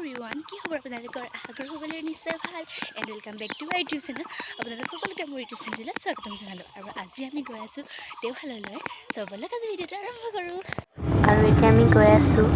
everyone, কি খবৰ আপোনালোকৰ? আশা কৰোঁ সকলোৰে নিশ্চয় ভাল and welcome back to my YouTube channel. আপোনালোক সকলোকে মোৰ ইউটিউব চেনেললৈ স্বাগতম জনালোঁ। আৰু আজি আমি গৈ আছোঁ দেওশাললৈ। ব'লক আজি ভিডিঅ'টো আৰম্ভ কৰোঁ। আৰু এতিয়া আমি গৈ আছোঁ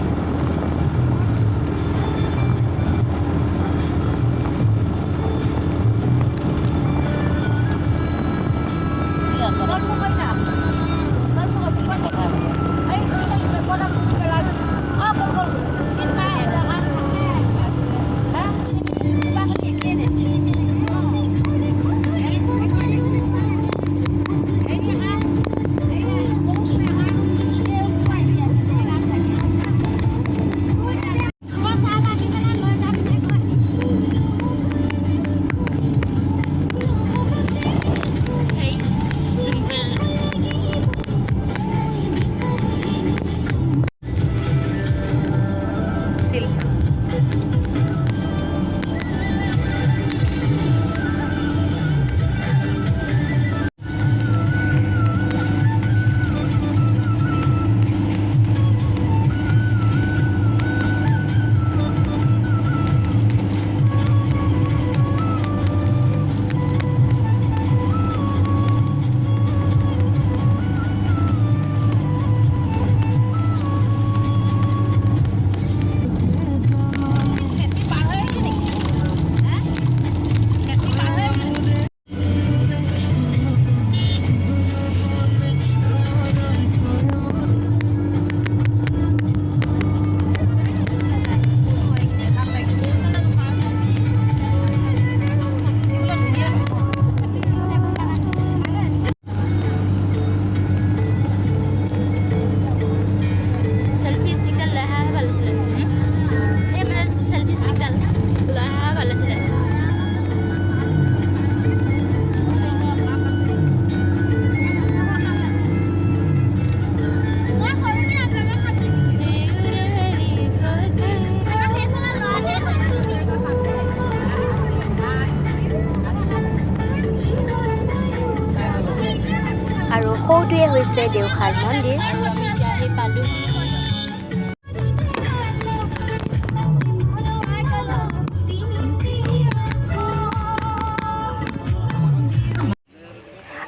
আৰু সৌটোৱে হৈছে দেওশাল মন্দিৰ। আৰু আমি এতিয়া আহি পালোহি।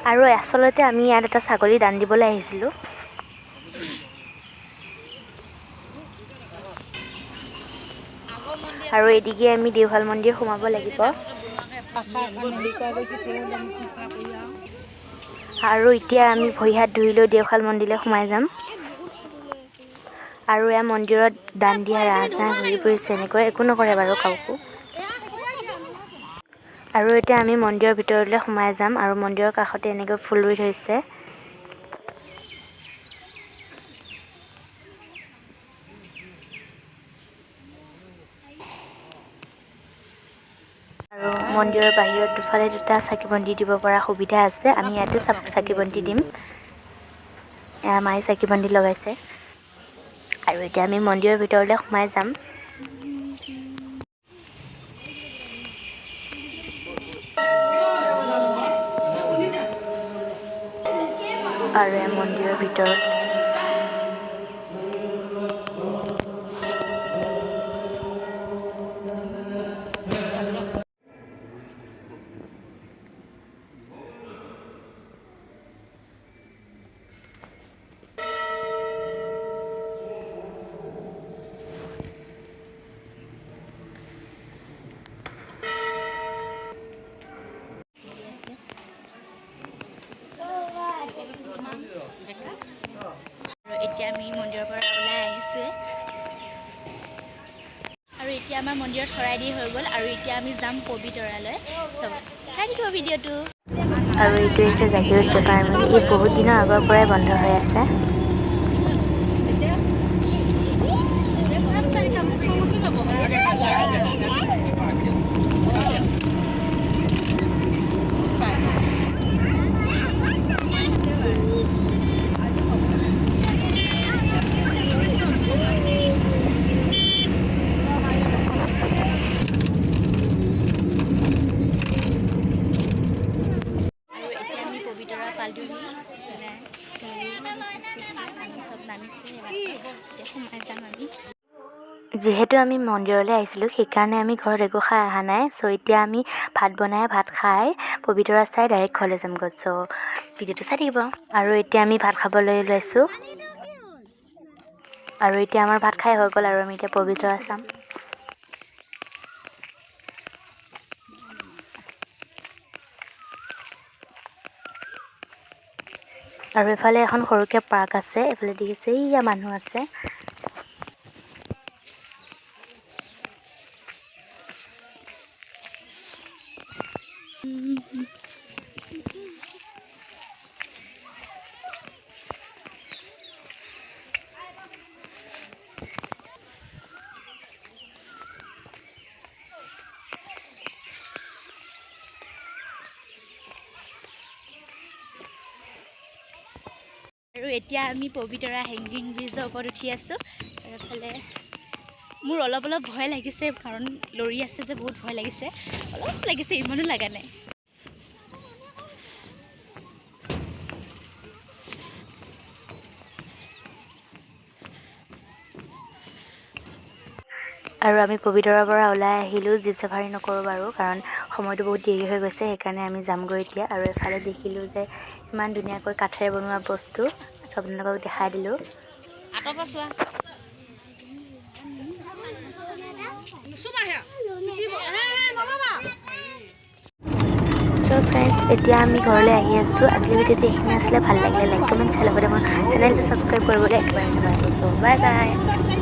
আৰু আচলতে আমি ইয়াত এটা ছাগলী দান দিবলৈ আহিছিলোঁ। আৰু এদিকে আমি দেওশাল মন্দিৰ সোমাব লাগিব। আৰু এতিয়া আমি ভৰি হাত ধুই লৈ দেওশাল মন্দিৰলৈ সোমাই যাম। আৰু এয়া মন্দিৰত দান দিয়া ৰাজহাঁহ ঘূৰি ফুৰিছে, এনেকৈ একো নকৰে বাৰু কাকো। আৰু এতিয়া আমি মন্দিৰৰ ভিতৰলৈ সোমাই যাম। আৰু মন্দিৰৰ কাষতে এনেকৈ ফুল ৰুই থৈছে। আৰু মন্দিৰৰ বাহিৰত দুফালে দুটা চাকি বন্তি দিব পৰা সুবিধা আছে। আমি ইয়াতে চাকি বন্তি দিম। এয়া মায়ে চাকি বন্তি লগাইছে। আৰু এতিয়া আমি মন্দিৰৰ ভিতৰলৈ সোমাই যাম। আৰু এয়া মন্দিৰৰ ভিতৰত এতিয়া আমি মন্দিৰৰ পৰা ওলাই আহিছোঁৱে। আৰু এতিয়া আমাৰ মন্দিৰত শৰাই দি হৈ গ'ল। আৰু এতিয়া আমি যাম পবিতৰালৈ। চাই থাকিব ভিডিঅ'টো। আৰু এইটো হৈছে জাগিৰোড পেপাৰ মিল। ই বহুত দিনৰ আগৰ পৰাই বন্ধ হৈ আছে। আৰু এতিয়া আমি পবিতৰা পালোহি। যিহেতু আমি মন্দিৰলৈ আহিছিলোঁ সেইকাৰণে আমি ঘৰত একো খাই অহা নাই। চ' এতিয়া আমি ভাত খাই পবিতৰা চাই ডাইৰেক্ট ঘৰলৈ যামগৈ। চ' ভিডিঅ'টো চাই থাকিব। আৰু এতিয়া আমি ভাত খাবলৈ লৈছোঁ। আৰু এতিয়া আমাৰ ভাত খাই হৈ গ'ল আৰু আমি এতিয়া পবিতৰা চাম। আৰু এফালে এখন সৰুকৈ পাৰ্ক আছে। এইফালে দেখিছে ইয়া মানুহ আছে। আৰু এতিয়া আমি পবিতৰা হেংগিং ব্ৰিজৰ ওপৰত উঠি আছোঁ। আৰু এফালে মোৰ অলপ ভয় লাগিছে, কাৰণ লৰি আছে যে বহুত ভয় লাগিছে। অলপ লাগিছে, ইমানো লগা নাই। আৰু আমি পবিতৰাৰ পৰা ওলাই আহিলোঁ। জীপ চাফাৰী নকৰোঁ বাৰু, কাৰণ সময়টো বহুত দেৰি হৈ গৈছে। সেইকাৰণে আমি যামগৈ এতিয়া। আৰু এফালে দেখিলোঁ যে ইমান ধুনীয়াকৈ কাঠেৰে বনোৱা বস্তু, চব আপোনালোকক দেখাই দিলোঁ। চ' ফ্ৰেণ্ডছ, এতিয়া আমি ঘৰলৈ আহি আছোঁ। আজিলৈ ভিডিঅ'টো এইখিনি আছিলে। ভাল লাগিলে লাইক কমেণ্ট, লগতে মোৰ চেনেলটো ছাবস্ক্ৰাইব কৰিবলৈ একেবাৰে নাপাহৰিব। চ' বাই বাই।